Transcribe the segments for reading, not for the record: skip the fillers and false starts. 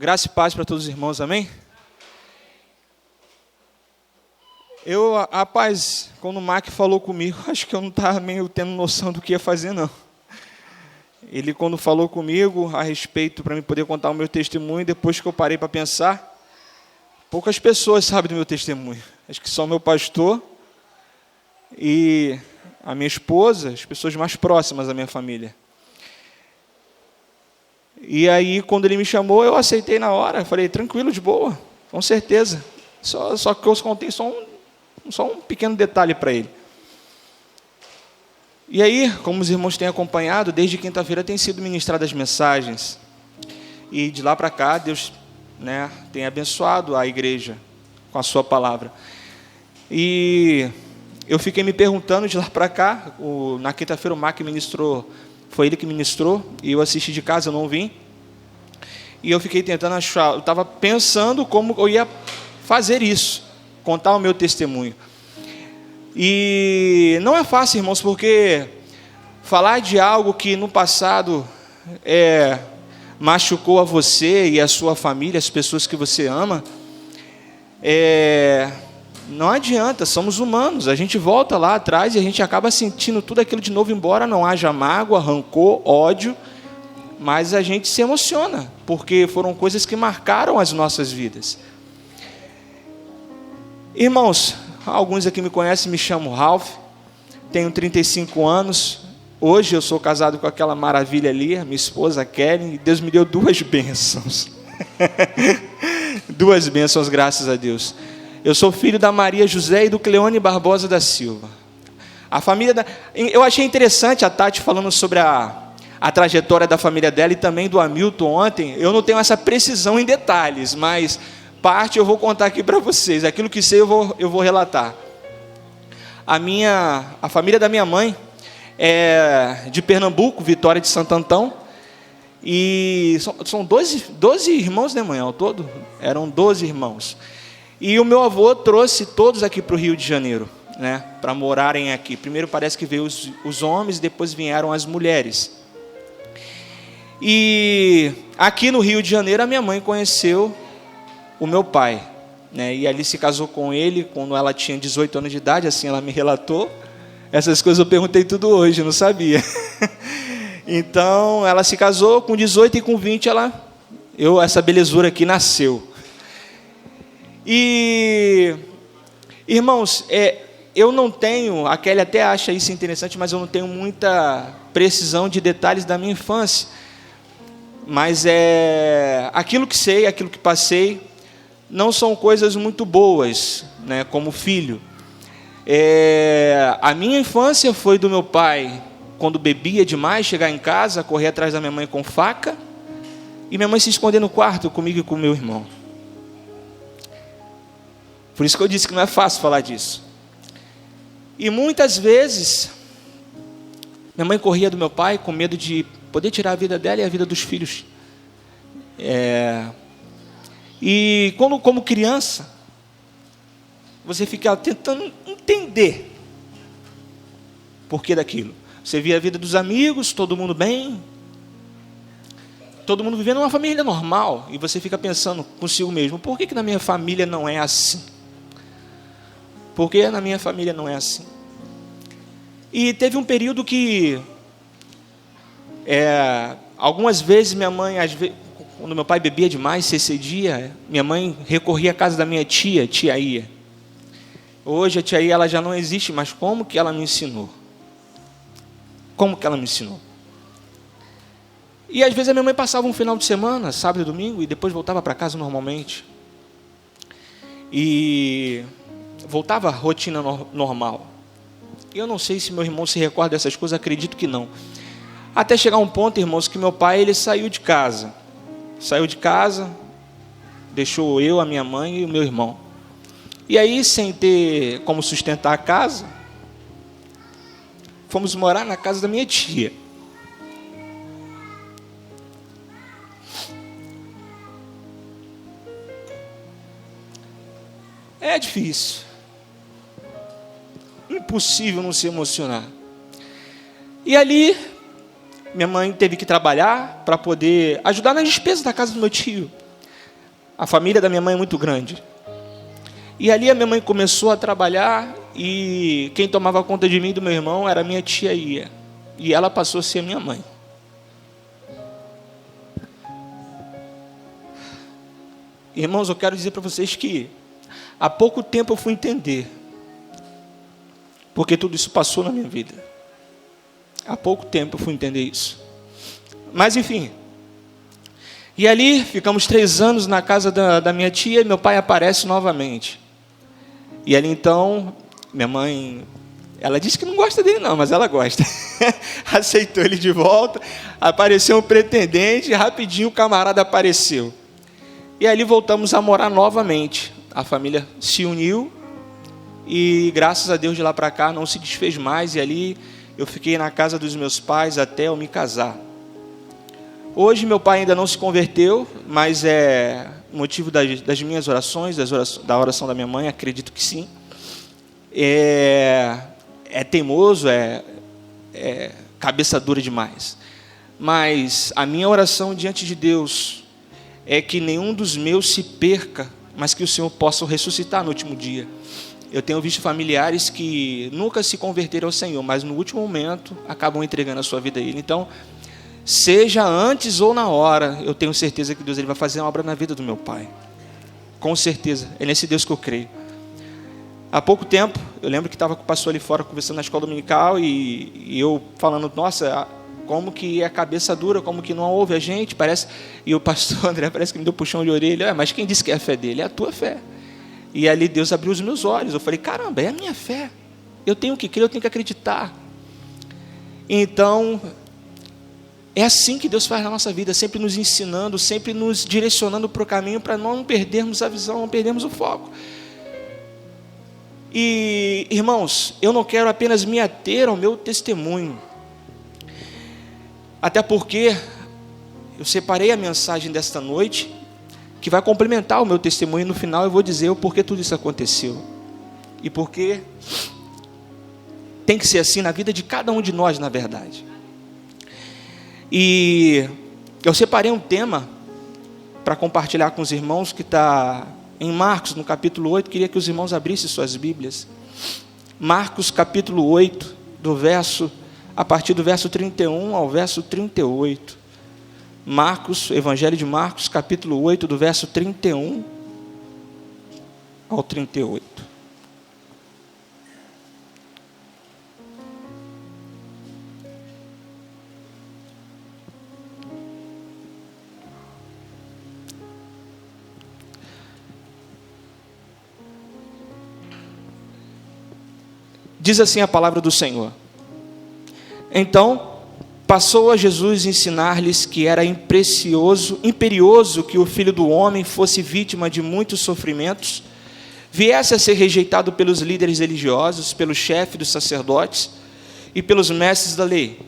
Graça e paz para todos os irmãos, amém? Rapaz, quando o Mark falou comigo, acho que eu não estava meio tendo noção do que ia fazer, não. Ele, quando falou comigo a respeito, para mim poder contar o meu testemunho, depois que eu parei para pensar, poucas pessoas sabem do meu testemunho. Acho que só meu pastor e a minha esposa, as pessoas mais próximas da minha família. E aí, quando ele me chamou, eu aceitei na hora. Falei, tranquilo, de boa, com certeza. Só que eu contei só um pequeno detalhe para ele. E aí, como os irmãos têm acompanhado, desde quinta-feira tem sido ministradas mensagens. E de lá para cá, Deus, tem abençoado a igreja com a sua palavra. E eu fiquei me perguntando de lá para cá, na quinta-feira o Mark ministrou. Foi ele que ministrou, e eu assisti de casa, eu não vim. E eu fiquei tentando achar, eu estava pensando como eu ia fazer isso, contar o meu testemunho. E não é fácil, irmãos, porque falar de algo que no passado machucou a você e a sua família, as pessoas que você ama, não adianta, somos humanos, a gente volta lá atrás e a gente acaba sentindo tudo aquilo de novo, embora não haja mágoa, rancor, ódio, mas a gente se emociona, porque foram coisas que marcaram as nossas vidas. Irmãos, alguns aqui me conhecem, me chamo Ralph, tenho 35 anos, hoje eu sou casado com aquela maravilha ali, minha esposa Kellen, e Deus me deu 2 bênçãos, 2 bênçãos, graças a Deus. Eu sou filho da Maria José e do Cleone Barbosa da Silva. A família eu achei interessante a Tati falando sobre a trajetória da família dela e também do Hamilton ontem. Eu não tenho essa precisão em detalhes, mas parte eu vou contar aqui para vocês. Aquilo que sei eu vou relatar. A família da minha mãe é de Pernambuco, Vitória de Santo Antão. E são 12 irmãos, né, mãe? Ao todo eram 12 irmãos. E o meu avô trouxe todos aqui para o Rio de Janeiro, para morarem aqui. Primeiro parece que veio os homens, depois vieram as mulheres. E aqui no Rio de Janeiro a minha mãe conheceu o meu pai, e ali se casou com ele quando ela tinha 18 anos de idade, assim ela me relatou. Essas coisas eu perguntei tudo hoje, não sabia. Então ela se casou com 18 e com 20 essa belezura aqui nasceu. E, irmãos, eu não tenho, a Kelly até acha isso interessante, mas eu não tenho muita precisão de detalhes da minha infância. Mas aquilo que sei, aquilo que passei, não são coisas muito boas, como filho. A minha infância foi do meu pai, quando bebia demais, chegar em casa, correr atrás da minha mãe com faca, e minha mãe se esconder no quarto comigo e com meu irmão. Por isso que eu disse que não é fácil falar disso. E muitas vezes, minha mãe corria do meu pai com medo de poder tirar a vida dela e a vida dos filhos. E como criança, você fica tentando entender o porquê daquilo. Você via a vida dos amigos, todo mundo bem, todo mundo vivendo uma família normal, e você fica pensando consigo mesmo, por que na minha família não é assim? Por que na minha família não é assim? E teve um período que, algumas vezes minha mãe, quando meu pai bebia demais, se excedia, minha mãe recorria à casa da minha tia Ia. Hoje a tia Ia ela já não existe, mas como que ela me ensinou? Como que ela me ensinou? E às vezes a minha mãe passava um final de semana, sábado e domingo, e depois voltava para casa normalmente. E voltava à rotina normal. Eu não sei se meu irmão se recorda dessas coisas, acredito que não. Até chegar um ponto, irmãos, que meu pai ele saiu de casa. Deixou eu, a minha mãe e o meu irmão. E aí, sem ter como sustentar a casa, fomos morar na casa da minha tia. É difícil. Impossível não se emocionar. E ali, minha mãe teve que trabalhar para poder ajudar nas despesas da casa do meu tio. A família da minha mãe é muito grande. E ali a minha mãe começou a trabalhar e quem tomava conta de mim e do meu irmão era a minha tia Ia. E ela passou a ser a minha mãe. Irmãos, eu quero dizer para vocês que há pouco tempo eu fui entender porque tudo isso passou na minha vida. Há pouco tempo eu fui entender isso. Mas enfim. E ali ficamos 3 anos na casa da minha tia e meu pai aparece novamente. E ali então, minha mãe, ela disse que não gosta dele não, mas ela gosta. Aceitou ele de volta, apareceu um pretendente, rapidinho o camarada apareceu. E ali voltamos a morar novamente. A família se uniu e graças a Deus de lá para cá não se desfez mais. E ali eu fiquei na casa dos meus pais até eu me casar. Hoje meu pai ainda não se converteu, mas é motivo das minhas orações, da oração da minha mãe, acredito que sim. É teimoso, é cabeça dura demais. Mas a minha oração diante de Deus é que nenhum dos meus se perca, mas que o Senhor possa o ressuscitar no último dia. Eu tenho visto familiares que nunca se converteram ao Senhor, mas no último momento acabam entregando a sua vida a Ele. Então, seja antes ou na hora, eu tenho certeza que Deus ele vai fazer uma obra na vida do meu pai. Com certeza, é nesse Deus que eu creio. Há pouco tempo, eu lembro que estava com o pastor ali fora conversando na escola dominical e eu falando, nossa, como que é cabeça dura, como que não ouve a gente, parece. E o pastor André parece que me deu puxão de orelha. Mas quem disse que é a fé dele? É a tua fé. E ali Deus abriu os meus olhos. Eu falei, caramba, é a minha fé. Eu tenho que crer, eu tenho que acreditar. Então, é assim que Deus faz na nossa vida, sempre nos ensinando, sempre nos direcionando para o caminho, para não perdermos a visão, não perdermos o foco. E, irmãos, eu não quero apenas me ater ao meu testemunho, até porque eu separei a mensagem desta noite, que vai complementar o meu testemunho, e no final eu vou dizer o porquê tudo isso aconteceu, e porquê tem que ser assim na vida de cada um de nós, na verdade. E eu separei um tema para compartilhar com os irmãos, que está em Marcos, no capítulo 8, queria que os irmãos abrissem suas Bíblias. Marcos, capítulo 8, a partir do verso 31 ao verso 38. Marcos, Evangelho de Marcos, capítulo 8, do verso 31 ao 38. Diz assim a palavra do Senhor. Então, passou a Jesus ensinar-lhes que era imperioso que o Filho do Homem fosse vítima de muitos sofrimentos, viesse a ser rejeitado pelos líderes religiosos, pelo chefe dos sacerdotes e pelos mestres da lei.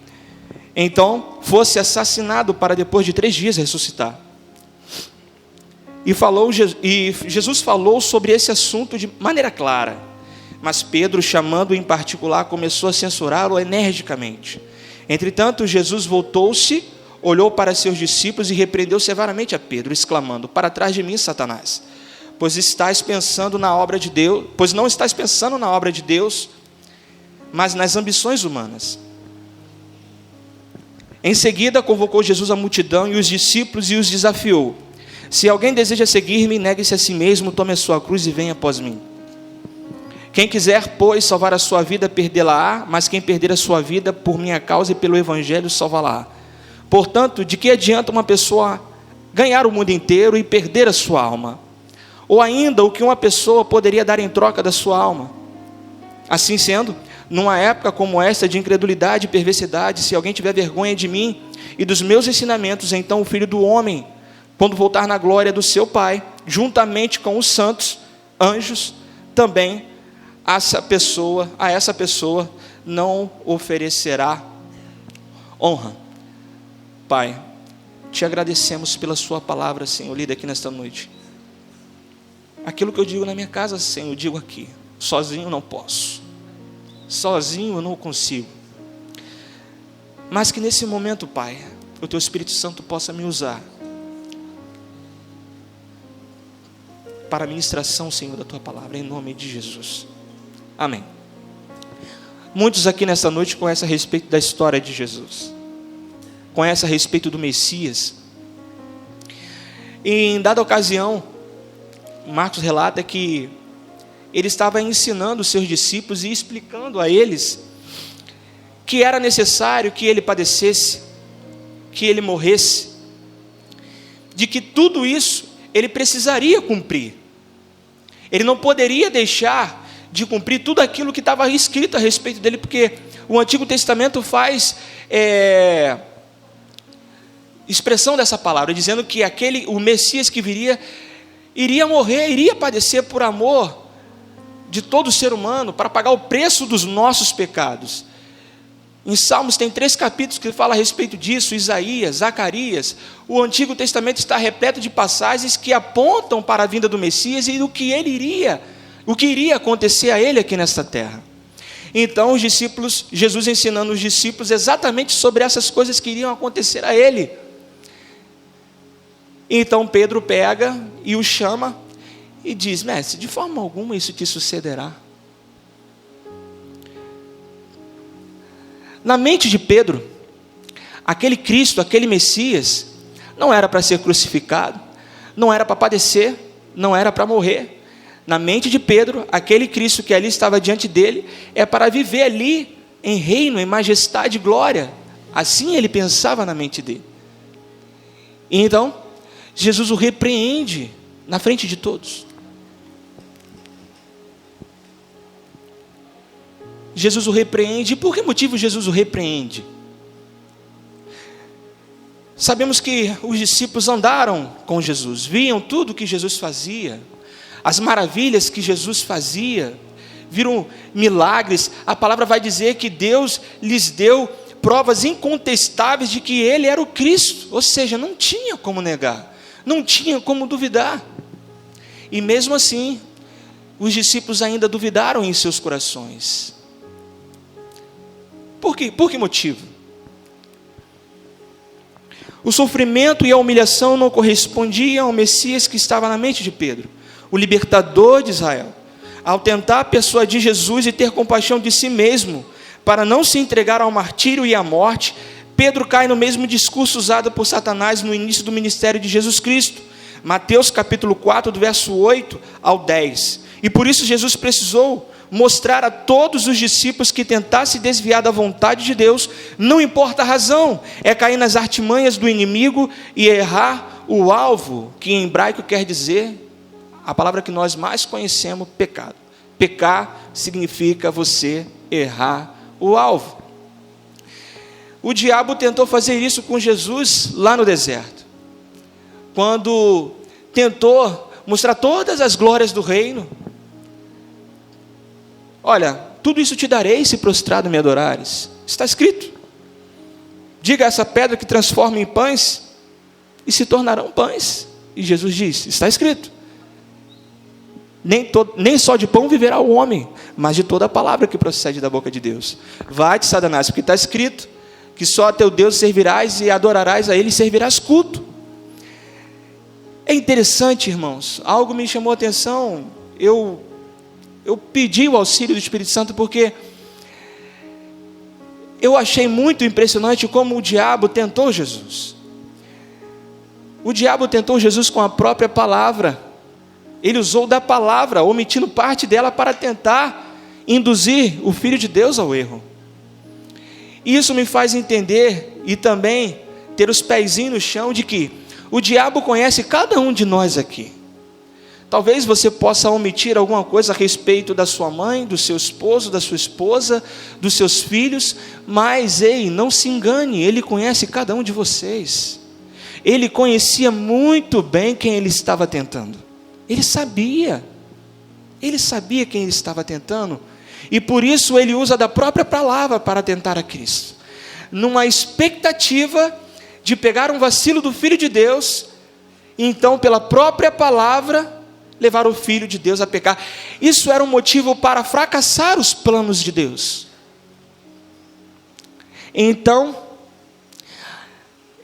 Então, fosse assassinado para depois de 3 dias ressuscitar. E Jesus falou sobre esse assunto de maneira clara. Mas Pedro, chamando-o em particular, começou a censurá-lo energicamente. Entretanto, Jesus voltou-se, olhou para seus discípulos e repreendeu severamente a Pedro, exclamando: para trás de mim, Satanás, pois não estás pensando na obra de Deus, mas nas ambições humanas. Em seguida, convocou Jesus a multidão e os discípulos e os desafiou: se alguém deseja seguir-me, negue-se a si mesmo, tome a sua cruz e venha após mim. Quem quiser, pois, salvar a sua vida, perdê-la-á, mas quem perder a sua vida por minha causa e pelo Evangelho, salvá-la-á. Portanto, de que adianta uma pessoa ganhar o mundo inteiro e perder a sua alma? Ou ainda, o que uma pessoa poderia dar em troca da sua alma? Assim sendo, numa época como esta de incredulidade e perversidade, se alguém tiver vergonha de mim e dos meus ensinamentos, então o Filho do Homem, quando voltar na glória do seu Pai, juntamente com os santos anjos, também a essa pessoa não oferecerá honra. Pai, te agradecemos pela sua palavra, Senhor, lida aqui nesta noite. Aquilo que eu digo na minha casa, Senhor, eu digo aqui. Sozinho não posso, sozinho eu não consigo, mas que nesse momento, Pai, o Teu Espírito Santo possa me usar para a ministração, Senhor, da Tua palavra, em nome de Jesus. Amém. Muitos aqui nessa noite conhecem a respeito da história de Jesus, conhecem a respeito do Messias. Em dada ocasião, Marcos relata que ele estava ensinando os seus discípulos e explicando a eles que era necessário que ele padecesse, que ele morresse, de que tudo isso ele precisaria cumprir. Ele não poderia deixar de cumprir tudo aquilo que estava escrito a respeito dele, porque o Antigo Testamento faz expressão dessa palavra, dizendo que o Messias que viria, iria morrer, iria padecer por amor de todo ser humano, para pagar o preço dos nossos pecados. Em Salmos tem 3 capítulos que falam a respeito disso, Isaías, Zacarias. O Antigo Testamento está repleto de passagens que apontam para a vinda do Messias e o que iria acontecer a ele aqui nesta terra. Então os discípulos, Jesus ensinando os discípulos exatamente sobre essas coisas que iriam acontecer a ele. Então Pedro pega e o chama e diz: mestre, de forma alguma isso te sucederá. Na mente de Pedro, aquele Cristo, aquele Messias, não era para ser crucificado, não era para padecer, não era para morrer. Na mente de Pedro, aquele Cristo que ali estava diante dele, é para viver ali em reino, em majestade e glória. Assim ele pensava na mente dele. E então, Jesus o repreende na frente de todos. Jesus o repreende. E por que motivo Jesus o repreende? Sabemos que os discípulos andaram com Jesus, viam tudo que Jesus fazia, as maravilhas que Jesus fazia, viram milagres. A palavra vai dizer que Deus lhes deu provas incontestáveis de que Ele era o Cristo, ou seja, não tinha como negar, não tinha como duvidar. E mesmo assim, os discípulos ainda duvidaram em seus corações. Por quê? Por que motivo? O sofrimento e a humilhação não correspondiam ao Messias que estava na mente de Pedro, o libertador de Israel. Ao tentar persuadir Jesus e ter compaixão de si mesmo, para não se entregar ao martírio e à morte, Pedro cai no mesmo discurso usado por Satanás no início do ministério de Jesus Cristo. Mateus capítulo 4, do verso 8 ao 10. E por isso Jesus precisou mostrar a todos os discípulos que tentassem desviar da vontade de Deus, não importa a razão, é cair nas artimanhas do inimigo e errar o alvo, que em hebraico quer dizer, a palavra que nós mais conhecemos, pecado. Pecar significa você errar o alvo. O diabo tentou fazer isso com Jesus lá no deserto, quando tentou mostrar todas as glórias do reino. Olha, tudo isso te darei se prostrado me adorares. Está escrito. Diga a essa pedra que transforma em pães, e se tornarão pães. E Jesus diz, está escrito. Nem só de pão viverá o homem, mas de toda a palavra que procede da boca de Deus. Vai-te, Satanás, porque está escrito que só a teu Deus servirás e adorarás a Ele e servirás culto. É interessante, irmãos, algo me chamou a atenção. Eu pedi o auxílio do Espírito Santo porque eu achei muito impressionante como o diabo tentou Jesus. O diabo tentou Jesus com a própria palavra. Ele usou da palavra, omitindo parte dela para tentar induzir o Filho de Deus ao erro. Isso me faz entender e também ter os pezinhos no chão de que o diabo conhece cada um de nós aqui. Talvez você possa omitir alguma coisa a respeito da sua mãe, do seu esposo, da sua esposa, dos seus filhos, mas ei, não se engane, ele conhece cada um de vocês. Ele conhecia muito bem quem ele estava tentando. Ele sabia quem ele estava tentando, e por isso ele usa da própria palavra para tentar a Cristo, numa expectativa de pegar um vacilo do Filho de Deus, e então pela própria palavra, levar o Filho de Deus a pecar. Isso era um motivo para fracassar os planos de Deus. Então,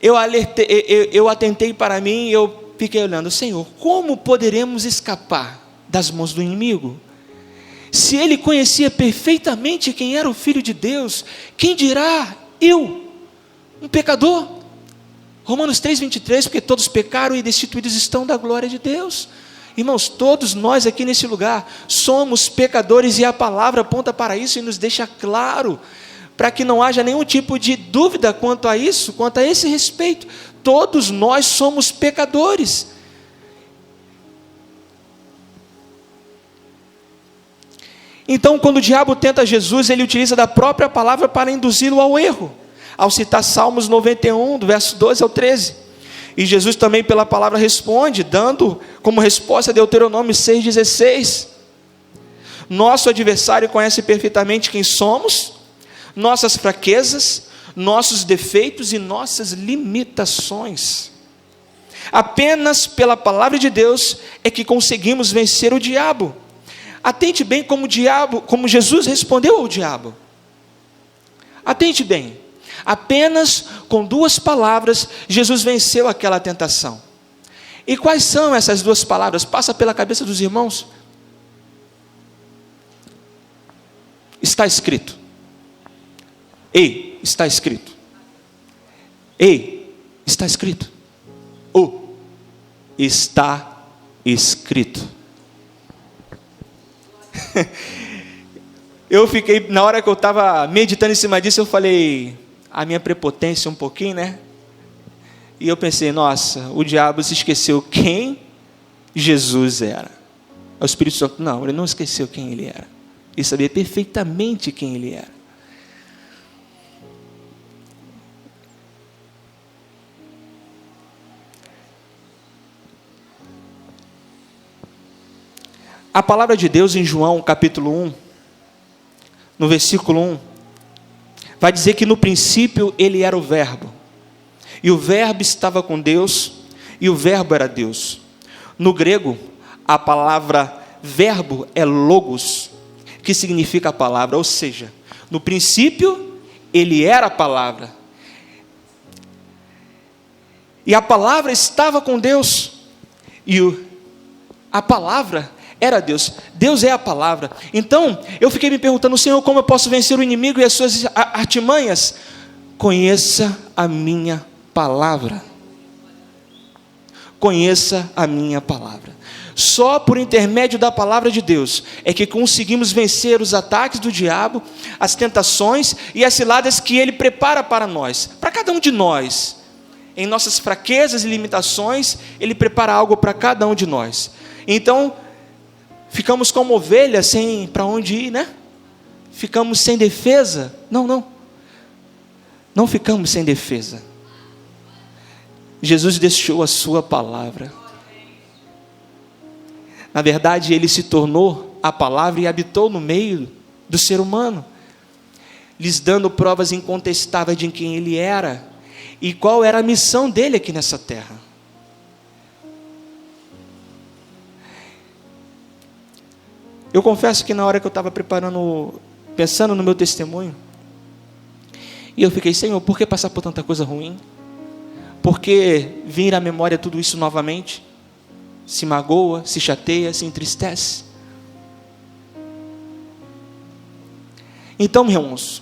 eu atentei para mim, eu fiquei olhando, Senhor, como poderemos escapar das mãos do inimigo? Se ele conhecia perfeitamente quem era o Filho de Deus, quem dirá eu, um pecador? Romanos 3,23, porque todos pecaram e destituídos estão da glória de Deus. Irmãos, todos nós aqui nesse lugar somos pecadores, e a palavra aponta para isso e nos deixa claro, para que não haja nenhum tipo de dúvida quanto a isso, quanto a esse respeito. Todos nós somos pecadores. Então, quando o diabo tenta Jesus, ele utiliza da própria palavra para induzi-lo ao erro, ao citar Salmos 91, do verso 12 ao 13. E Jesus também pela palavra responde, dando como resposta Deuteronômio 6,16. Nosso adversário conhece perfeitamente quem somos, nossas fraquezas, nossos defeitos e nossas limitações. Apenas pela palavra de Deus é que conseguimos vencer o diabo. Atente bem como Jesus respondeu ao diabo. Atente bem. Apenas com 2 palavras, Jesus venceu aquela tentação. E quais são essas 2 palavras? Passa pela cabeça dos irmãos. Está escrito. Ei, está escrito. Ei, está escrito. Está escrito. Eu fiquei, na hora que eu estava meditando em cima disso, eu falei, a minha prepotência um pouquinho, né? E eu pensei, nossa, o diabo se esqueceu quem Jesus era. O Espírito Santo, não, ele não esqueceu quem ele era. Ele sabia perfeitamente quem ele era. A palavra de Deus em João capítulo 1, no versículo 1, vai dizer que no princípio ele era o verbo, e o verbo estava com Deus, e o verbo era Deus. No grego, a palavra verbo é logos, que significa a palavra, ou seja, no princípio ele era a palavra, e a palavra estava com Deus, e a palavra era Deus. Deus é a palavra. Então, eu fiquei me perguntando, Senhor, como eu posso vencer o inimigo e as suas artimanhas? Conheça a minha palavra. Conheça a minha palavra. Só por intermédio da palavra de Deus é que conseguimos vencer os ataques do diabo, as tentações e as ciladas que ele prepara para nós, para cada um de nós. Em nossas fraquezas e limitações, ele prepara algo para cada um de nós. Então, ficamos como ovelhas sem para onde ir, né? Ficamos sem defesa? Não ficamos sem defesa. Jesus deixou a sua palavra. Na verdade, ele se tornou a palavra e habitou no meio do ser humano, lhes dando provas incontestáveis de quem ele era e qual era a missão dele aqui nessa terra. Eu confesso que na hora que eu estava pensando no meu testemunho, e eu fiquei, Senhor, por que passar por tanta coisa ruim? Por que vir à memória tudo isso novamente? Se magoa, se chateia, se entristece. Então, meus irmãos,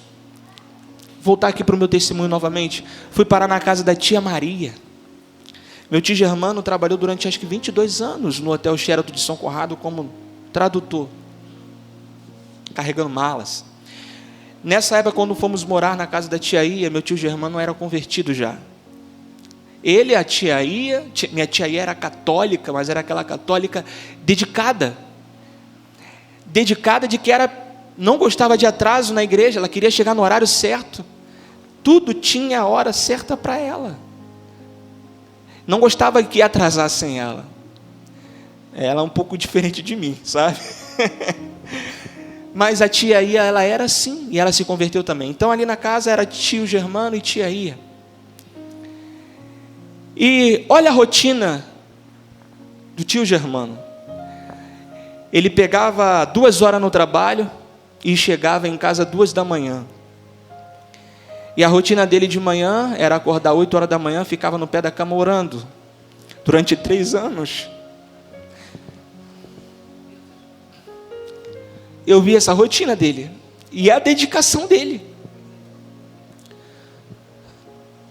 voltar aqui para o meu testemunho novamente, fui parar na casa da tia Maria. Meu tio Germano trabalhou durante acho que 22 anos no Hotel Sheraton de São Conrado como tradutor, carregando malas. Nessa época, quando fomos morar na casa da tia Ia, meu tio Germano era convertido já. Ele, a tia Ia, minha tia Ia era católica, mas era aquela católica dedicada de que não gostava de atraso na igreja, ela queria chegar no horário certo, tudo tinha a hora certa para ela, não gostava que atrasassem ela. Ela é um pouco diferente de mim, sabe? Mas a tia Ia, ela era assim, e ela se converteu também. Então ali na casa era tio Germano e tia Ia. E olha a rotina do tio Germano. Ele pegava 2 horas no trabalho e chegava em casa 2 da manhã. E a rotina dele de manhã era acordar 8 horas da manhã, ficava no pé da cama orando. durante 3 anos. Eu vi essa rotina dele e a dedicação dele.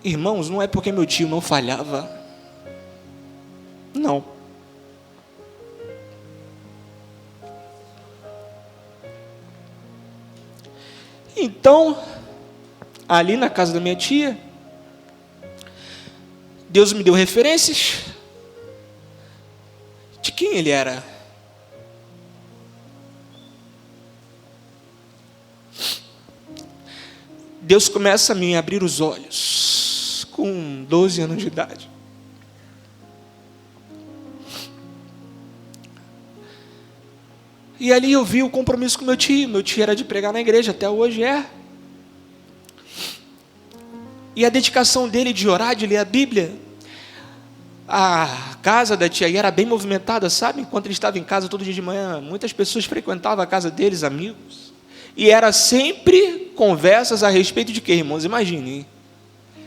Irmãos, não é porque meu tio não falhava. Não. Então, ali na casa da minha tia, Deus me deu referências de quem ele era. Deus começa a me abrir os olhos com 12 anos de idade. E ali eu vi o compromisso com meu tio. Meu tio era de pregar na igreja, até hoje é. E a dedicação dele de orar, de ler a Bíblia. A casa da tia era bem movimentada, sabe? Enquanto ele estava em casa todo dia de manhã, muitas pessoas frequentavam a casa deles, amigos. E era sempre conversas a respeito de quê, irmãos? Imaginem.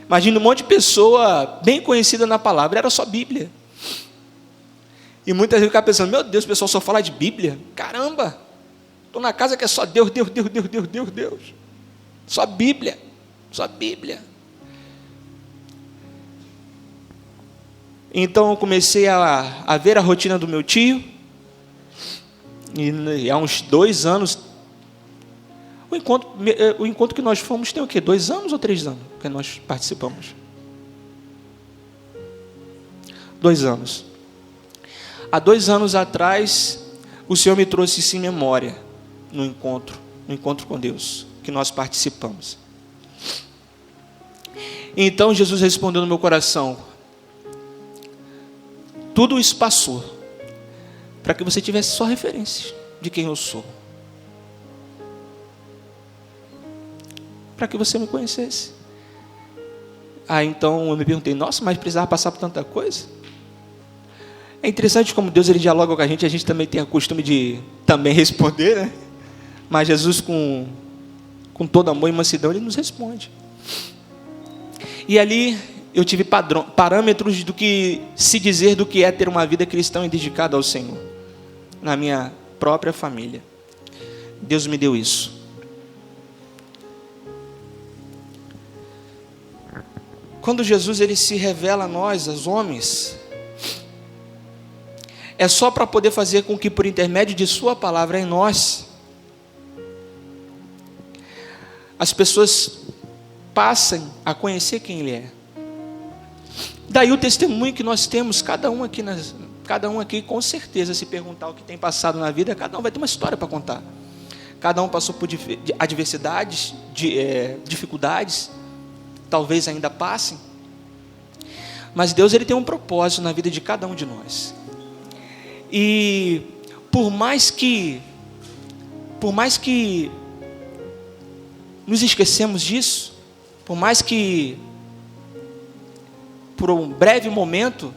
Imagine um monte de pessoa bem conhecida na palavra, era só Bíblia. E muitas vezes eu ficava pensando, meu Deus, o pessoal só fala de Bíblia? Caramba, estou na casa que é só Deus, Deus, Deus, Deus, Deus, Deus, Deus. Só Bíblia, só Bíblia. Então eu comecei a ver a rotina do meu tio. E há uns 2 anos, o encontro que nós fomos tem o quê? 2 anos ou 3 anos que nós participamos? 2 anos. Há 2 anos atrás, o Senhor me trouxe isso em memória, no encontro com Deus, que nós participamos. Então Jesus respondeu no meu coração, tudo isso passou, para que você tivesse só referência de quem eu sou. Para que você me conhecesse. Então eu me perguntei, nossa, mas precisava passar por tanta coisa? É interessante como Deus ele dialoga com a gente também tem o costume de também responder, né? Mas Jesus com todo amor e mansidão, ele nos responde. E ali eu tive parâmetros do que se dizer do que é ter uma vida cristã e dedicada ao Senhor. Na minha própria família. Deus me deu isso. Quando Jesus ele se revela a nós, aos homens, é só para poder fazer com que por intermédio de sua palavra em nós, as pessoas passem a conhecer quem ele é. Daí o testemunho que nós temos, cada um aqui com certeza, se perguntar o que tem passado na vida, cada um vai ter uma história para contar. Cada um passou por adversidades, dificuldades, talvez ainda passem. Mas Deus ele tem um propósito na vida de cada um de nós. E por mais que nos esquecemos disso, por mais que por um breve momento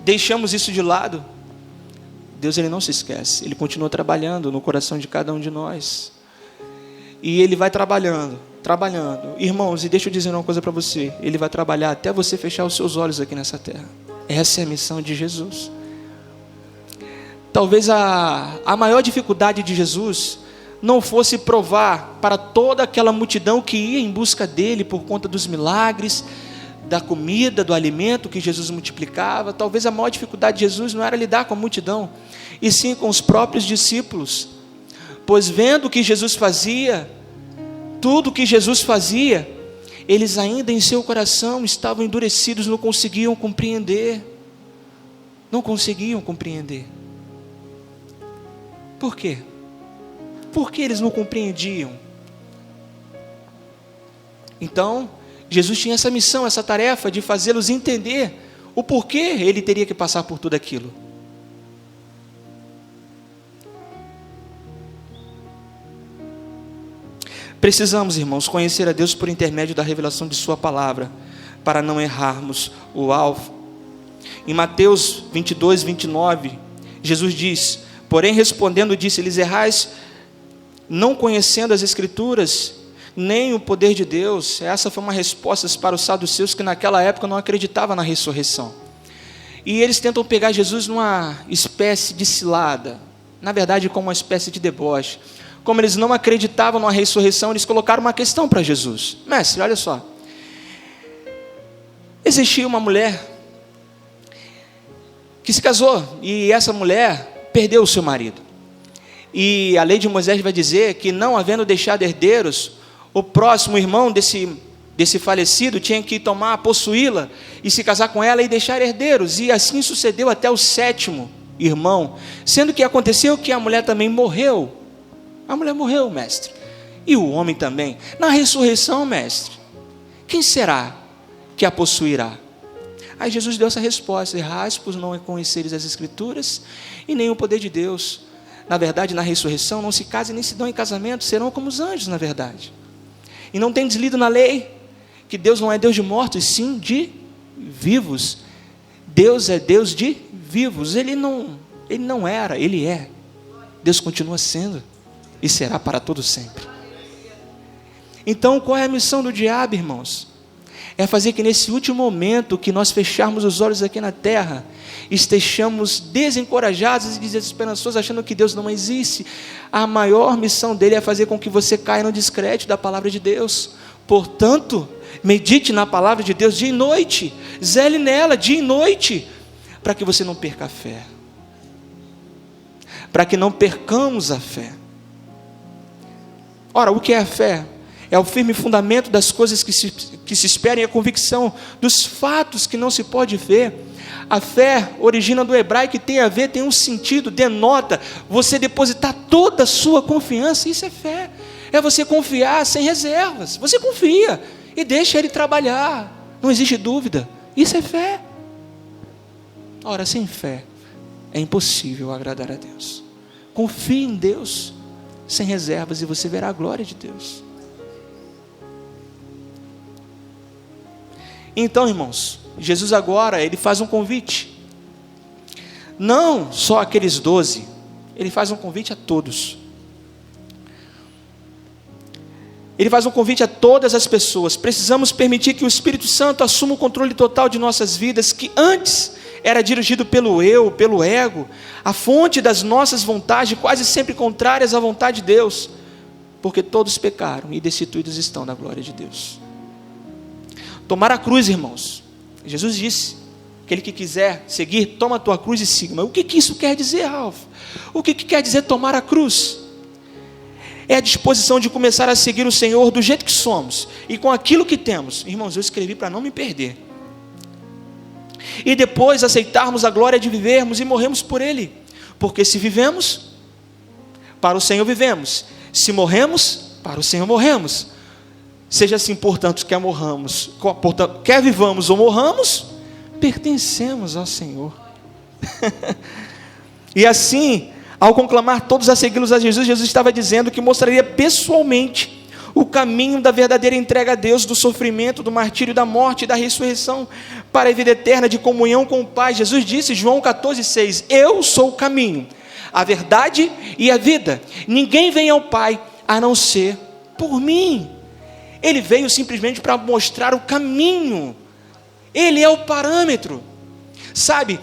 deixamos isso de lado, Deus ele não se esquece, ele continua trabalhando no coração de cada um de nós. E ele vai trabalhando. Irmãos, e deixa eu dizer uma coisa para você, ele vai trabalhar até você fechar os seus olhos aqui nessa terra. Essa é a missão de Jesus. Talvez a maior dificuldade de Jesus não fosse provar para toda aquela multidão que ia em busca dele por conta dos milagres, da comida, do alimento que Jesus multiplicava. Talvez a maior dificuldade de Jesus não era lidar com a multidão, e sim com os próprios discípulos. Pois vendo o que Jesus fazia, tudo o que Jesus fazia, eles ainda em seu coração estavam endurecidos, não conseguiam compreender. Por quê? Por que eles não compreendiam? Então, Jesus tinha essa missão, essa tarefa de fazê-los entender o porquê ele teria que passar por tudo aquilo. Precisamos, irmãos, conhecer a Deus por intermédio da revelação de sua palavra, para não errarmos o alvo. Em Mateus 22, 29, Jesus diz, porém respondendo disse-lhes, errais, não conhecendo as Escrituras, nem o poder de Deus. Essa foi uma resposta para os saduceus que naquela época não acreditavam na ressurreição. E eles tentam pegar Jesus numa espécie de cilada, na verdade como uma espécie de deboche. Como eles não acreditavam na ressurreição, eles colocaram uma questão para Jesus. Mestre, olha só. Existia uma mulher que se casou, e essa mulher perdeu o seu marido. E a lei de Moisés vai dizer que, não havendo deixado herdeiros, o próximo irmão desse falecido tinha que possuí-la e se casar com ela e deixar herdeiros. E assim sucedeu até o 7º irmão, sendo que aconteceu que a mulher também morreu. A mulher morreu, mestre, e o homem também. Na ressurreição, mestre, quem será que a possuirá? Aí Jesus deu essa resposta: errais por não conheceres as Escrituras e nem o poder de Deus. Na verdade, na ressurreição não se casem nem se dão em casamento, serão como os anjos, na verdade. E não tem deslido na lei que Deus não é Deus de mortos, sim de vivos. Deus é Deus de vivos. Ele não era, Ele é. Deus continua sendo e será para todo sempre. Então, qual é a missão do diabo, irmãos? É fazer que nesse último momento que nós fecharmos os olhos aqui na terra, estejamos desencorajados e desesperançosos, achando que Deus não existe. A maior missão dele é fazer com que você caia no descrédito da palavra de Deus. Portanto, medite na palavra de Deus dia e noite, zele nela dia e noite, para que você não perca a fé, para que não percamos a fé. Ora, o que é a fé? É o firme fundamento das coisas que se esperam e a convicção dos fatos que não se pode ver. A fé origina do hebraico, que tem um sentido, denota você depositar toda a sua confiança. Isso é fé. É você confiar sem reservas. Você confia e deixa Ele trabalhar. Não existe dúvida. Isso é fé. Ora, sem fé é impossível agradar a Deus. Confie em Deus sem reservas e você verá a glória de Deus. Então, irmãos, Jesus agora, Ele faz um convite. Não só aqueles 12, Ele faz um convite a todos. Ele faz um convite a todas as pessoas. Precisamos permitir que o Espírito Santo assuma o controle total de nossas vidas, que antes era dirigido pelo eu, pelo ego, a fonte das nossas vontades, quase sempre contrárias à vontade de Deus, porque todos pecaram e destituídos estão da glória de Deus. Tomar a cruz, irmãos. Jesus disse: aquele que quiser seguir, toma a tua cruz e siga. Mas o que isso quer dizer, Ralf? O que quer dizer tomar a cruz? É a disposição de começar a seguir o Senhor do jeito que somos e com aquilo que temos. Irmãos, eu escrevi para não me perder. E depois aceitarmos a glória de vivermos e morrermos por Ele. Porque se vivemos, para o Senhor vivemos. Se morremos, para o Senhor morremos. Seja assim, portanto, quer vivamos ou morramos, pertencemos ao Senhor. E assim, ao conclamar todos a segui-los a Jesus, Jesus estava dizendo que mostraria pessoalmente o caminho da verdadeira entrega a Deus, do sofrimento, do martírio, da morte e da ressurreição, para a vida eterna de comunhão com o Pai. Jesus disse, João 14,6, eu sou o caminho, a verdade e a vida. Ninguém vem ao Pai a não ser por mim. Ele veio simplesmente para mostrar o caminho. Ele é o parâmetro. Sabe,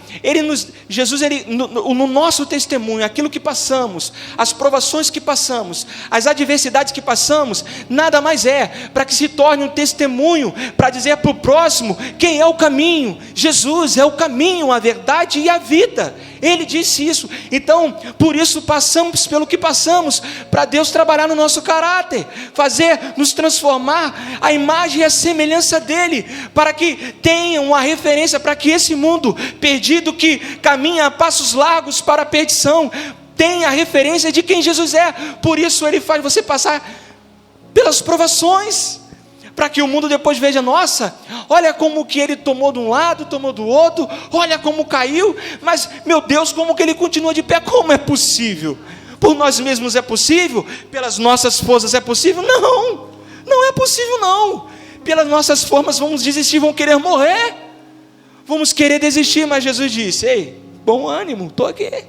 Jesus, no nosso testemunho, aquilo que passamos, as provações que passamos, as adversidades que passamos, nada mais é para que se torne um testemunho, para dizer para o próximo quem é o caminho. Jesus é o caminho, a verdade e a vida. Ele disse isso. Então, por isso passamos pelo que passamos, para Deus trabalhar no nosso caráter, nos transformar à imagem e à semelhança dEle, para que tenham uma referência, para que esse mundo perdido que caminha a passos largos para a perdição, tenha a referência de quem Jesus é. Por isso Ele faz você passar pelas provações, para que o mundo depois veja, nossa, olha como que ele tomou de um lado, tomou do outro, olha como caiu, mas meu Deus, como que ele continua de pé? Como é possível? Por nós mesmos é possível? Pelas nossas forças é possível? Não, não é possível não. Pelas nossas formas vamos desistir, vamos querer morrer, vamos querer desistir, mas Jesus disse, ei, bom ânimo, estou aqui,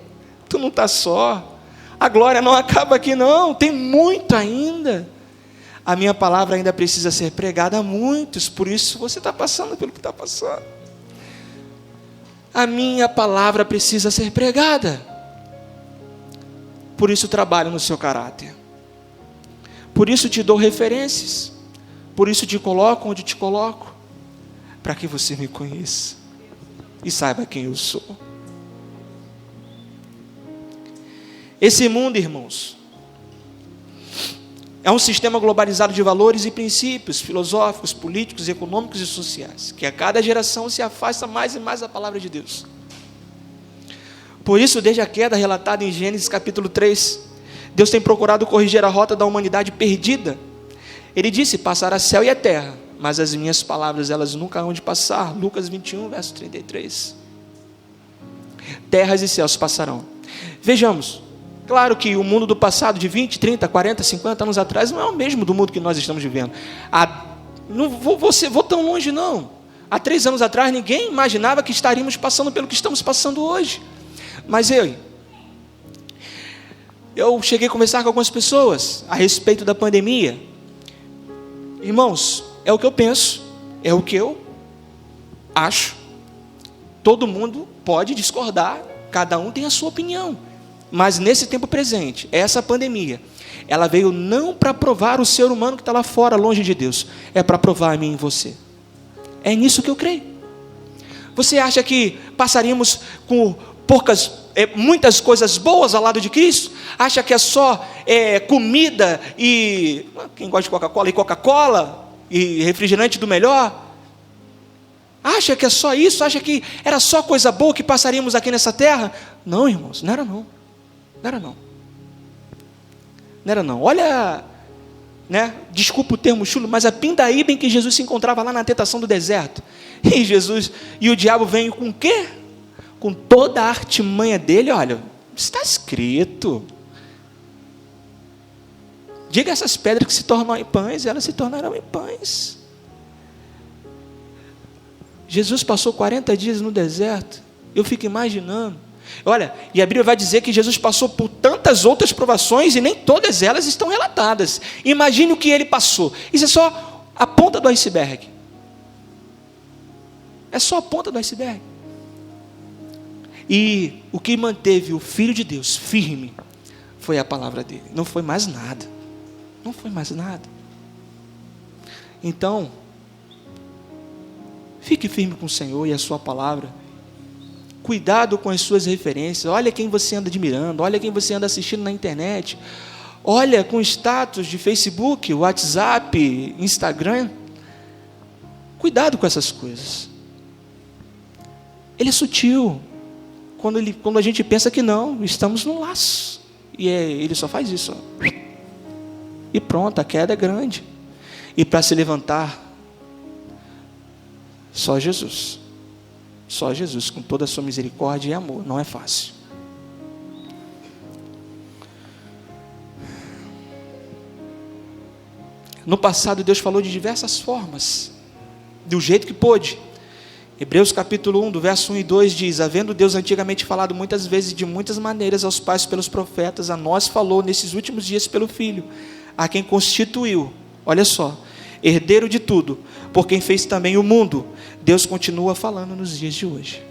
tu não está só, a glória não acaba aqui não, tem muito ainda. A minha palavra ainda precisa ser pregada a muitos, por isso você está passando pelo que está passando. a minha palavra precisa ser pregada. Por isso trabalho no seu caráter. Por isso te dou referências. Por isso te coloco onde te coloco. Para que você me conheça e saiba quem eu sou. Esse mundo, irmãos, é um sistema globalizado de valores e princípios filosóficos, políticos, econômicos e sociais, que a cada geração se afasta mais e mais da palavra de Deus. Por isso, desde a queda relatada em Gênesis capítulo 3, Deus tem procurado corrigir a rota da humanidade perdida. Ele disse: passará céu e a terra, mas as minhas palavras, elas nunca hão de passar. Lucas 21, verso 33. Terras e céus passarão. Vejamos, claro que o mundo do passado, de 20, 30, 40, 50 anos atrás, não é o mesmo do mundo que nós estamos vivendo. Não vou tão longe, não. Há 3 anos atrás, ninguém imaginava que estaríamos passando pelo que estamos passando hoje. Mas eu cheguei a conversar com algumas pessoas a respeito da pandemia. Irmãos, é o que eu penso, é o que eu acho. Todo mundo pode discordar, cada um tem a sua opinião. Mas nesse tempo presente, essa pandemia, ela veio não para provar o ser humano que está lá fora, longe de Deus, é para provar a mim e você. É nisso que eu creio. Você acha que passaríamos com muitas coisas boas ao lado de Cristo? Acha que é só comida e... Quem gosta de Coca-Cola e refrigerante do melhor? Acha que é só isso? Acha que era só coisa boa que passaríamos aqui nessa terra? Não, irmãos, não era não. Não era não. Olha, desculpa o termo chulo, mas a pindaíba em que Jesus se encontrava lá na tentação do deserto. E o diabo veio com o quê? Com toda a artimanha dele. Olha, está escrito. Diga a essas pedras que se tornam em pães, elas se tornarão em pães. Jesus passou 40 dias no deserto. Eu fico imaginando. Olha, e a Bíblia vai dizer que Jesus passou por tantas outras provações e nem todas elas estão relatadas. Imagine o que ele passou. Isso é só a ponta do iceberg. É só a ponta do iceberg. E o que manteve o Filho de Deus firme foi a palavra dele. Não foi mais nada. Não foi mais nada. Então, fique firme com o Senhor e a sua palavra. Cuidado com as suas referências. Olha quem você anda admirando. Olha quem você anda assistindo na internet. Olha com status de Facebook, WhatsApp, Instagram. Cuidado com essas coisas. Ele é sutil. Quando a gente pensa que não, estamos no laço. E ele só faz isso. E pronto, a queda é grande. E para se levantar, só Jesus. Só Jesus, com toda a sua misericórdia e amor. Não é fácil. No passado, Deus falou de diversas formas, do jeito que pôde. Hebreus capítulo 1, do verso 1 e 2 diz: havendo Deus antigamente falado muitas vezes e de muitas maneiras aos pais pelos profetas, a nós falou nesses últimos dias pelo Filho, a quem constituiu, olha só, herdeiro de tudo, por quem fez também o mundo. Deus continua falando nos dias de hoje.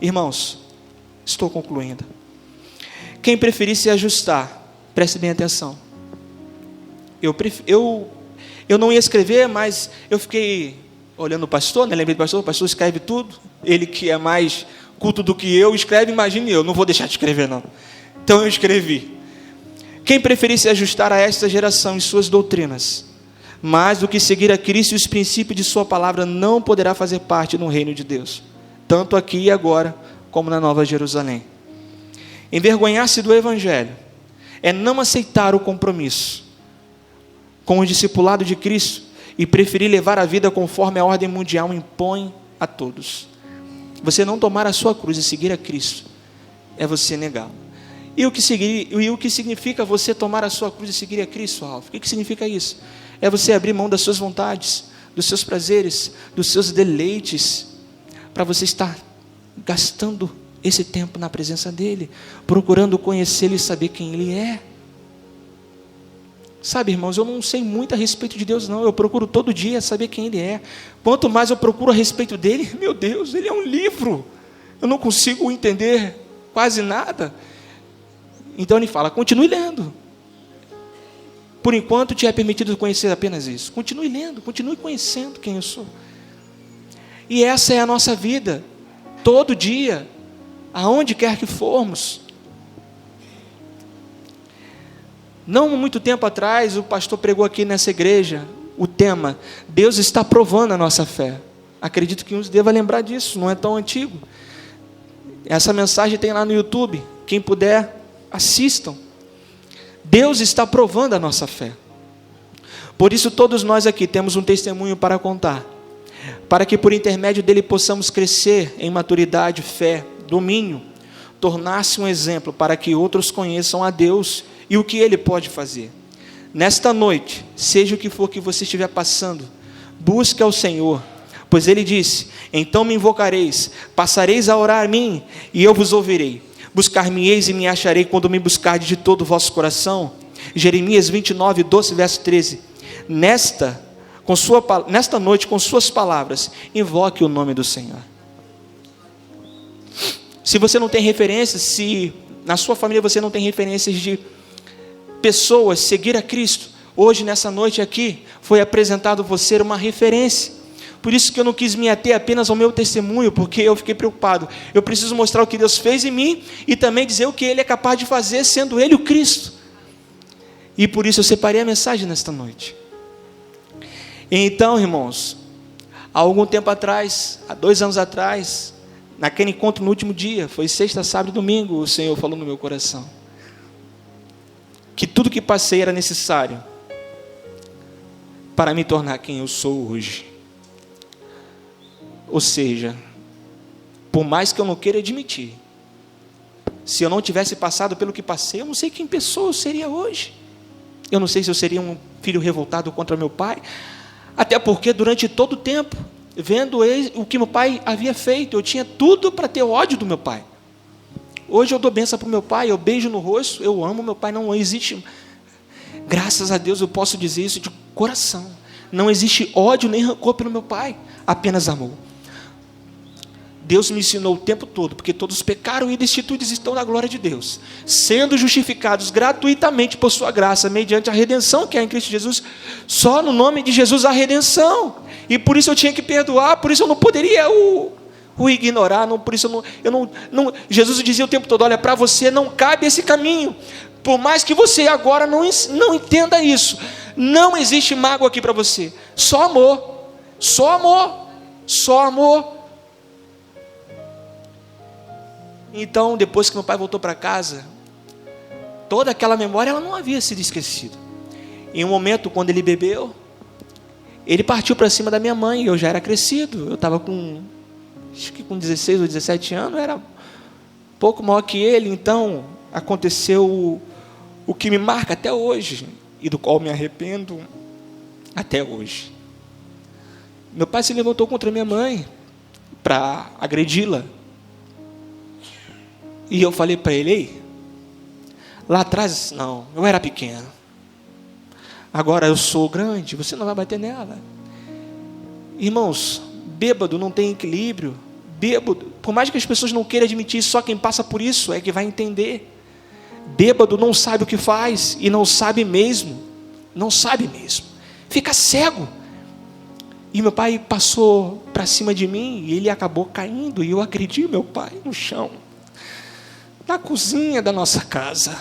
Irmãos, estou concluindo. Quem preferir se ajustar, preste bem atenção. Eu não ia escrever, mas eu fiquei olhando o pastor, lembrei do pastor, o pastor escreve tudo. Ele que é mais culto do que eu, escreve, imagine eu, não vou deixar de escrever não. Então eu escrevi. Quem preferir se ajustar a esta geração em suas doutrinas, mais do que seguir a Cristo e os princípios de sua palavra, não poderá fazer parte do reino de Deus, tanto aqui e agora, como na Nova Jerusalém. Envergonhar-se do Evangelho é não aceitar o compromisso com o discipulado de Cristo e preferir levar a vida conforme a ordem mundial impõe a todos. Você não tomar a sua cruz e seguir a Cristo é você negá-lo. E o que significa você tomar a sua cruz e seguir a Cristo, Ralf? O que significa isso? É você abrir mão das suas vontades, dos seus prazeres, dos seus deleites, para você estar gastando esse tempo na presença dEle, procurando conhecê-lo e saber quem Ele é. Sabe, irmãos, eu não sei muito a respeito de Deus, não. Eu procuro todo dia saber quem Ele é. Quanto mais eu procuro a respeito dEle, meu Deus, Ele é um livro. Eu não consigo entender quase nada. Então Ele fala, continue lendo. Por enquanto te é permitido conhecer apenas isso. Continue lendo, continue conhecendo quem eu sou. E essa é a nossa vida, todo dia, aonde quer que formos. Não muito tempo atrás, o pastor pregou aqui nessa igreja o tema, Deus está provando a nossa fé. Acredito que uns deva lembrar disso, não é tão antigo. Essa mensagem tem lá no YouTube, quem puder, assistam. Deus está provando a nossa fé. Por isso todos nós aqui temos um testemunho para contar, para que por intermédio dele possamos crescer em maturidade, fé, domínio, tornar-se um exemplo para que outros conheçam a Deus e o que Ele pode fazer. Nesta noite, seja o que for que você estiver passando, busque ao Senhor, pois Ele disse, então me invocareis, passareis a orar a mim, e eu vos ouvirei. Buscar-me-eis e me acharei quando me buscardes de todo o vosso coração. Jeremias 29, 12, verso 13. Nesta noite, com suas palavras, invoque o nome do Senhor. Se você não tem referências, se na sua família você não tem referências de pessoas seguir a Cristo, hoje nessa noite aqui foi apresentado você uma referência. Por isso que eu não quis me ater apenas ao meu testemunho, porque eu fiquei preocupado. Eu preciso mostrar o que Deus fez em mim e também dizer o que Ele é capaz de fazer, sendo Ele o Cristo. E por isso eu separei a mensagem nesta noite. Então, irmãos, há algum tempo atrás, há 2 anos atrás, naquele encontro no último dia, foi sexta, sábado e domingo, o Senhor falou no meu coração que tudo que passei era necessário para me tornar quem eu sou hoje. Ou seja, por mais que eu não queira admitir, se eu não tivesse passado pelo que passei, eu não sei quem pessoa eu seria hoje. Eu não sei se eu seria um filho revoltado contra meu pai, até porque durante todo o tempo, vendo o que meu pai havia feito, eu tinha tudo para ter ódio do meu pai. Hoje eu dou bênção para o meu pai, eu beijo no rosto, eu amo meu pai, não existe, graças a Deus eu posso dizer isso de coração, não existe ódio nem rancor pelo meu pai, apenas amor. Deus me ensinou o tempo todo, porque todos pecaram e destituídos estão da glória de Deus, sendo justificados gratuitamente por sua graça, mediante a redenção que há em Cristo Jesus. Só no nome de Jesus há redenção, e por isso eu tinha que perdoar, por isso eu não poderia o ignorar, não, por isso eu não, Jesus dizia o tempo todo, olha, para você não cabe esse caminho, por mais que você agora não entenda isso, não existe mágoa aqui para você, só amor, só amor, só amor. Então, depois que meu pai voltou para casa, toda aquela memória, ela não havia sido esquecida. Em um momento, quando ele bebeu, ele partiu para cima da minha mãe, eu já era crescido, eu estava acho que com 16 ou 17 anos, era pouco maior que ele. Então, aconteceu o que me marca até hoje, e do qual me arrependo até hoje. Meu pai se levantou contra minha mãe, para agredi-la, e eu falei para ele, ei, lá atrás, não, eu era pequeno, agora eu sou grande, você não vai bater nela. Irmãos, bêbado não tem equilíbrio, bêbado, por mais que as pessoas não queiram admitir, só quem passa por isso é que vai entender. Bêbado não sabe o que faz, e não sabe mesmo, fica cego. E meu pai passou para cima de mim, e ele acabou caindo, e eu agredi meu pai no chão, na cozinha da nossa casa.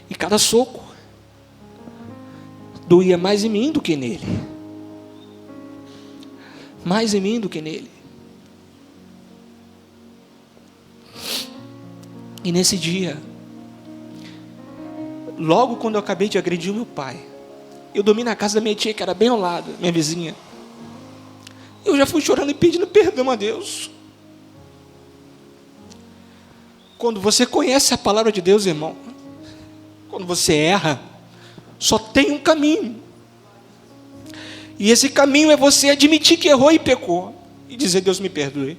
E cada soco doía mais em mim do que nele. Mais em mim do que nele. E nesse dia, logo quando eu acabei de agredir o meu pai, eu dormi na casa da minha tia, que era bem ao lado, minha vizinha. Eu já fui chorando e pedindo perdão a Deus. Quando você conhece a palavra de Deus, irmão, quando você erra, só tem um caminho. E esse caminho é você admitir que errou e pecou, e dizer, Deus me perdoe,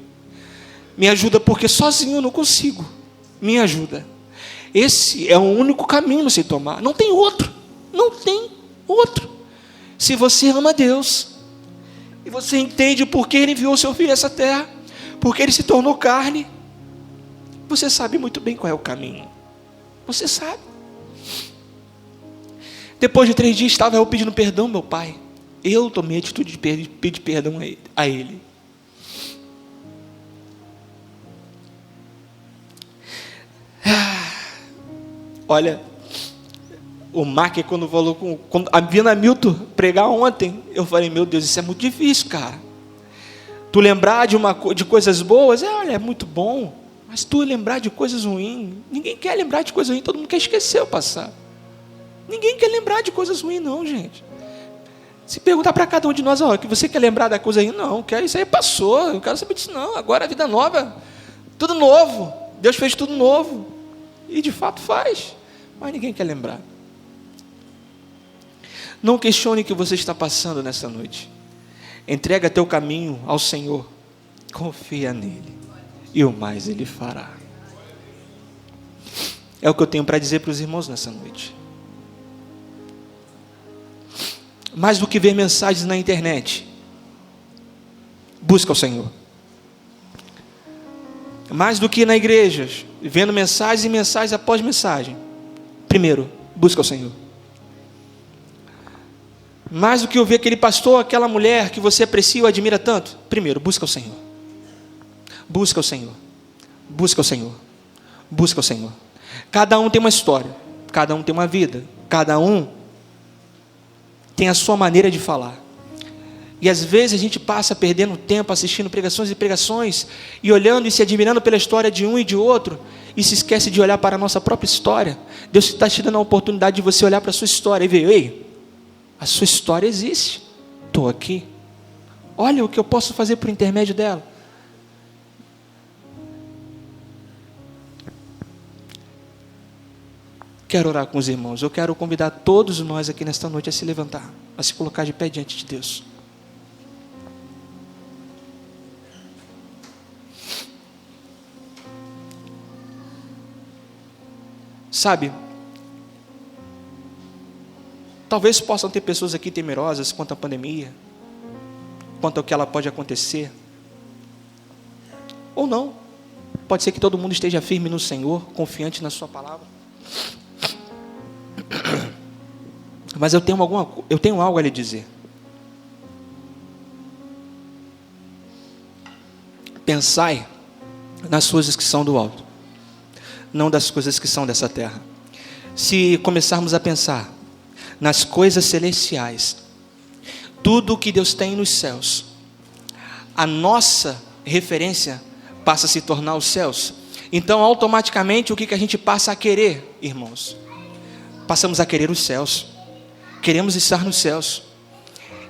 me ajuda, porque sozinho eu não consigo, me ajuda. Esse é o único caminho a se tomar. Não tem outro. Não tem outro. Se você ama Deus, e você entende por que Ele enviou o seu Filho a essa terra, porque Ele se tornou carne, você sabe muito bem qual é o caminho. Você sabe. Depois de 3 dias, estava eu pedindo perdão, meu Pai. Eu tomei a atitude de pedir perdão a Ele. Olha, o Mark, quando falou quando a Vina Milton pregar ontem, eu falei, meu Deus, isso é muito difícil, cara. Tu lembrar de coisas boas, olha, é muito bom. Mas tu lembrar de coisas ruins, ninguém quer lembrar de coisas ruins, todo mundo quer esquecer o passado. Ninguém quer lembrar de coisas ruins, não, gente. Se perguntar para cada um de nós, que você quer lembrar da coisa ruim? Não, isso aí passou, eu quero saber disso não. Agora a vida nova, tudo novo. Deus fez tudo novo. E de fato faz, mas ninguém quer lembrar. Não questione o que você está passando nessa noite. Entrega teu caminho ao Senhor. Confia nele. E o mais Ele fará. É o que eu tenho para dizer para os irmãos nessa noite. Mais do que ver mensagens na internet, busca o Senhor. Mais do que na igreja, vendo mensagens e mensagens após mensagem, primeiro, busca o Senhor. Mais do que ouvir aquele pastor, aquela mulher que você aprecia ou admira tanto, primeiro, busca o Senhor. Busca o Senhor. Busca o Senhor. Busca o Senhor. Cada um tem uma história, cada um tem uma vida, cada um tem a sua maneira de falar. E às vezes a gente passa perdendo tempo assistindo pregações e pregações, e olhando e se admirando pela história de um e de outro, e se esquece de olhar para a nossa própria história. Deus está te dando a oportunidade de você olhar para a sua história e ver, ei, a sua história existe, estou aqui, olha o que eu posso fazer por intermédio dela. Quero orar com os irmãos. Eu quero convidar todos nós aqui nesta noite a se levantar, a se colocar de pé diante de Deus. Sabe, talvez possam ter pessoas aqui temerosas quanto à pandemia, quanto ao que ela pode acontecer, ou não. Pode ser que todo mundo esteja firme no Senhor, confiante na sua palavra. Mas eu tenho algo a lhe dizer. Pensai nas coisas que são do alto, não das coisas que são dessa terra. Se começarmos a pensar nas coisas celestiais, tudo o que Deus tem nos céus, a nossa referência passa a se tornar os céus. Então automaticamente o que a gente passa a querer, irmãos? Passamos a querer os céus. Queremos estar nos céus.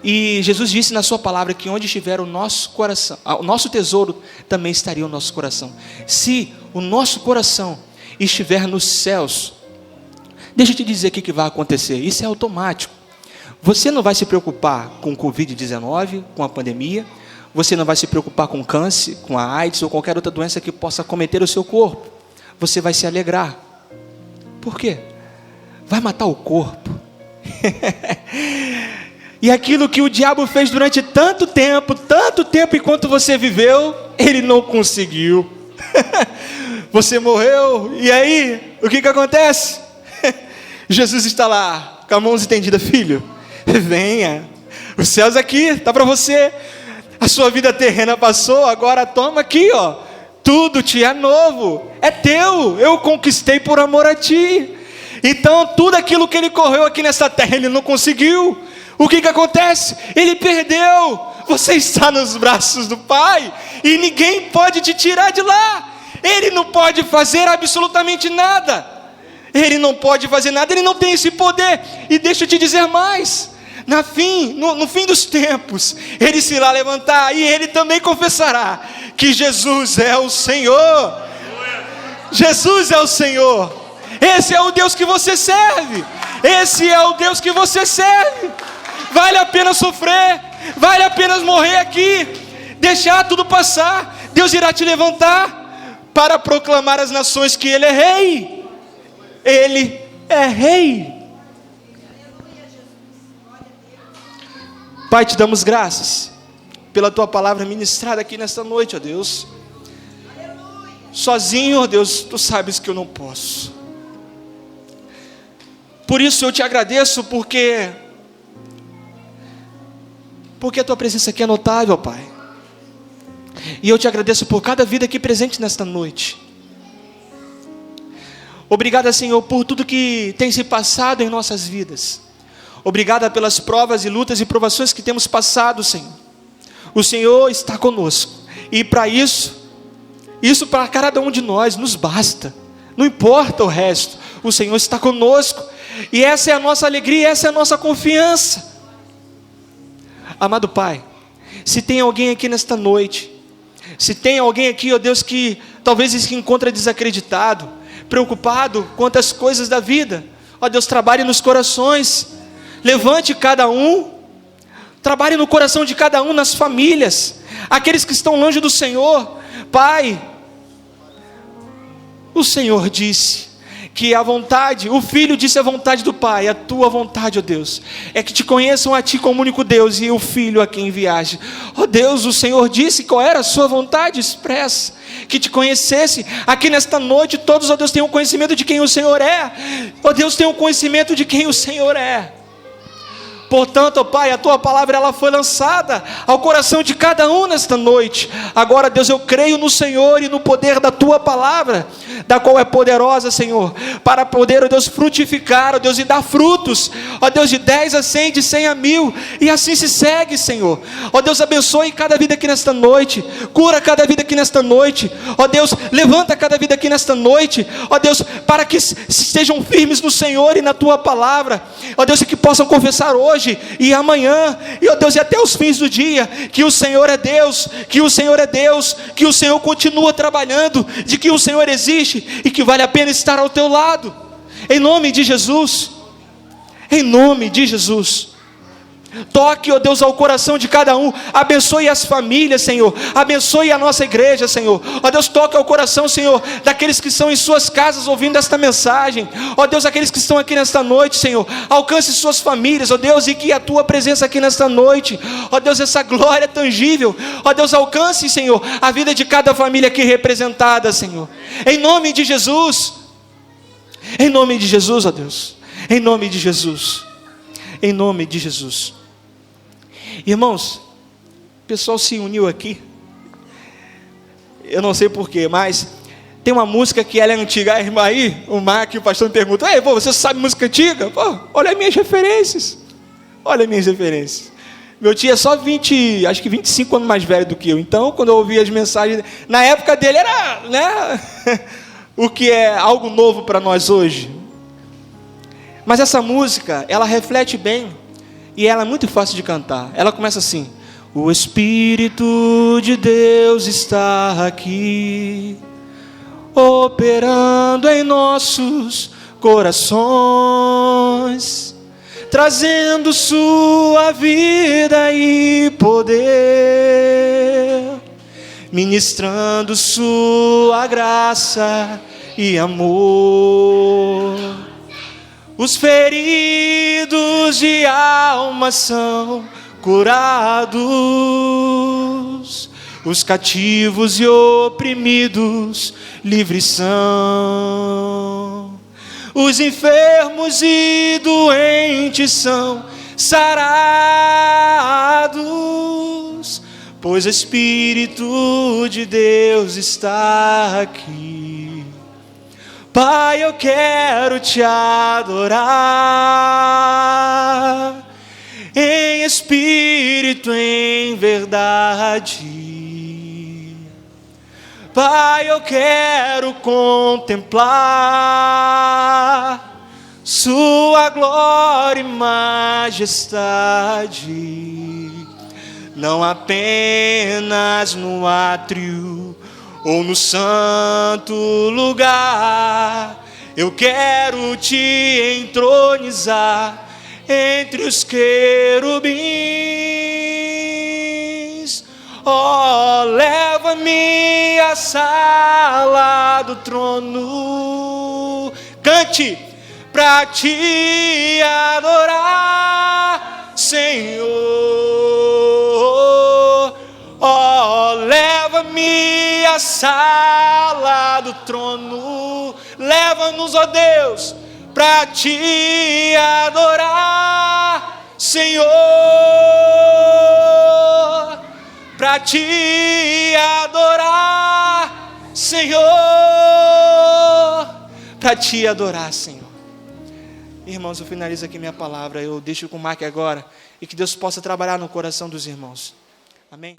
E Jesus disse na sua palavra que onde estiver o nosso coração, o nosso tesouro, também estaria o nosso coração. Se o nosso coração estiver nos céus, deixa eu te dizer o que vai acontecer. Isso é automático. Você não vai se preocupar com o Covid-19, com a pandemia. Você não vai se preocupar com câncer, com a AIDS ou qualquer outra doença que possa acometer o seu corpo. Você vai se alegrar. Por quê? Vai matar o corpo. E aquilo que o diabo fez durante tanto tempo enquanto você viveu, ele não conseguiu. Você morreu, e aí, o que acontece? Jesus está lá, com a mão estendida, filho, venha, os céus aqui, está para você, a sua vida terrena passou, agora toma aqui, tudo te é novo, é teu, eu conquistei por amor a ti. Então tudo aquilo que ele correu aqui nessa terra, ele não conseguiu. O que acontece? Ele perdeu. Você está nos braços do Pai, e ninguém pode te tirar de lá. Ele não pode fazer absolutamente nada. Ele não pode fazer nada, ele não tem esse poder. E deixa eu te dizer mais, no fim dos tempos, ele se irá levantar, e ele também confessará que Jesus é o Senhor. Jesus é o Senhor. Esse é o Deus que você serve. Esse é o Deus que você serve. Vale a pena sofrer, vale a pena morrer aqui, deixar tudo passar. Deus irá te levantar para proclamar às nações que Ele é Rei. Ele é Rei. Pai, te damos graças pela Tua palavra ministrada aqui nesta noite, ó Deus. Sozinho, ó Deus, Tu sabes que eu não posso. Por isso eu te agradeço, porque a Tua presença aqui é notável, Pai. E eu te agradeço por cada vida aqui presente nesta noite. Obrigada, Senhor, por tudo que tem se passado em nossas vidas. Obrigada pelas provas e lutas e provações que temos passado, Senhor. O Senhor está conosco. E para isso para cada um de nós nos basta. Não importa o resto. O Senhor está conosco. E essa é a nossa alegria, essa é a nossa confiança. Amado Pai, se tem alguém aqui nesta noite, se tem alguém aqui, ó Deus, que talvez se encontra desacreditado, preocupado quanto às coisas da vida, ó Deus, trabalhe nos corações, levante cada um, trabalhe no coração de cada um, nas famílias, aqueles que estão longe do Senhor. Pai, o Senhor disse que a vontade, o Filho disse a vontade do Pai, a Tua vontade, ó Deus, é que te conheçam a Ti como único Deus e o Filho a quem enviaste. Ó Deus, o Senhor disse qual era a Sua vontade expressa, que te conhecesse. Aqui nesta noite todos, ó Deus, tenham conhecimento de quem o Senhor é. Ó Deus, tenham conhecimento de quem o Senhor é. Portanto, ó Pai, a Tua palavra ela foi lançada ao coração de cada um nesta noite. Agora, Deus, eu creio no Senhor e no poder da Tua palavra, da qual é poderosa, Senhor, para poder, ó Deus, frutificar, ó Deus, e dar frutos, ó Deus, de 10 a 100, de 100 a 1000, e assim se segue, Senhor. Ó Deus, abençoe cada vida aqui nesta noite, cura cada vida aqui nesta noite, ó Deus, levanta cada vida aqui nesta noite, ó Deus, para que estejam firmes no Senhor e na Tua palavra, ó Deus, e que possam confessar hoje e amanhã, e ó Deus, e até os fins do dia, que o Senhor é Deus, que o Senhor é Deus, que o Senhor continua trabalhando, de que o Senhor existe, e que vale a pena estar ao teu lado, em nome de Jesus, em nome de Jesus. Toque, ó Deus, ao coração de cada um, abençoe as famílias, Senhor, abençoe a nossa igreja, Senhor, ó Deus, toque ao coração, Senhor, daqueles que estão em suas casas ouvindo esta mensagem, ó Deus, aqueles que estão aqui nesta noite, Senhor, alcance suas famílias, ó Deus, e que a Tua presença aqui nesta noite, ó Deus, essa glória tangível, ó Deus, alcance, Senhor, a vida de cada família aqui representada, Senhor, em nome de Jesus, ó Deus, em nome de Jesus, em nome de Jesus. Irmãos, o pessoal se uniu aqui, eu não sei porquê, mas tem uma música que ela é antiga. A irmã aí, o Mark, o pastor me pergunta: ei, pô, você sabe música antiga? Pô, olha as minhas referências, meu tio é só 25 anos mais velho do que eu, então quando eu ouvi as mensagens, na época dele era, né, o que é algo novo para nós hoje, mas essa música, ela reflete bem, e ela é muito fácil de cantar. Ela começa assim: o Espírito de Deus está aqui, operando em nossos corações, trazendo sua vida e poder, ministrando sua graça e amor. Os feridos de alma são curados, os cativos e oprimidos livres são, os enfermos e doentes são sarados, pois o Espírito de Deus está aqui. Pai, eu quero te adorar, em espírito, em verdade. Pai, eu quero contemplar sua glória e majestade, não apenas no átrio ou no santo lugar. Eu quero te entronizar entre os querubins. Oh, leva-me à sala do trono, Cante para te adorar, Senhor. Oh, leva-me à sala do trono, leva-nos, ó Deus, para te adorar, Senhor, para te adorar, Senhor, para te adorar, Senhor. Irmãos, eu finalizo aqui minha palavra, eu deixo com o Mark agora, e que Deus possa trabalhar no coração dos irmãos. Amém?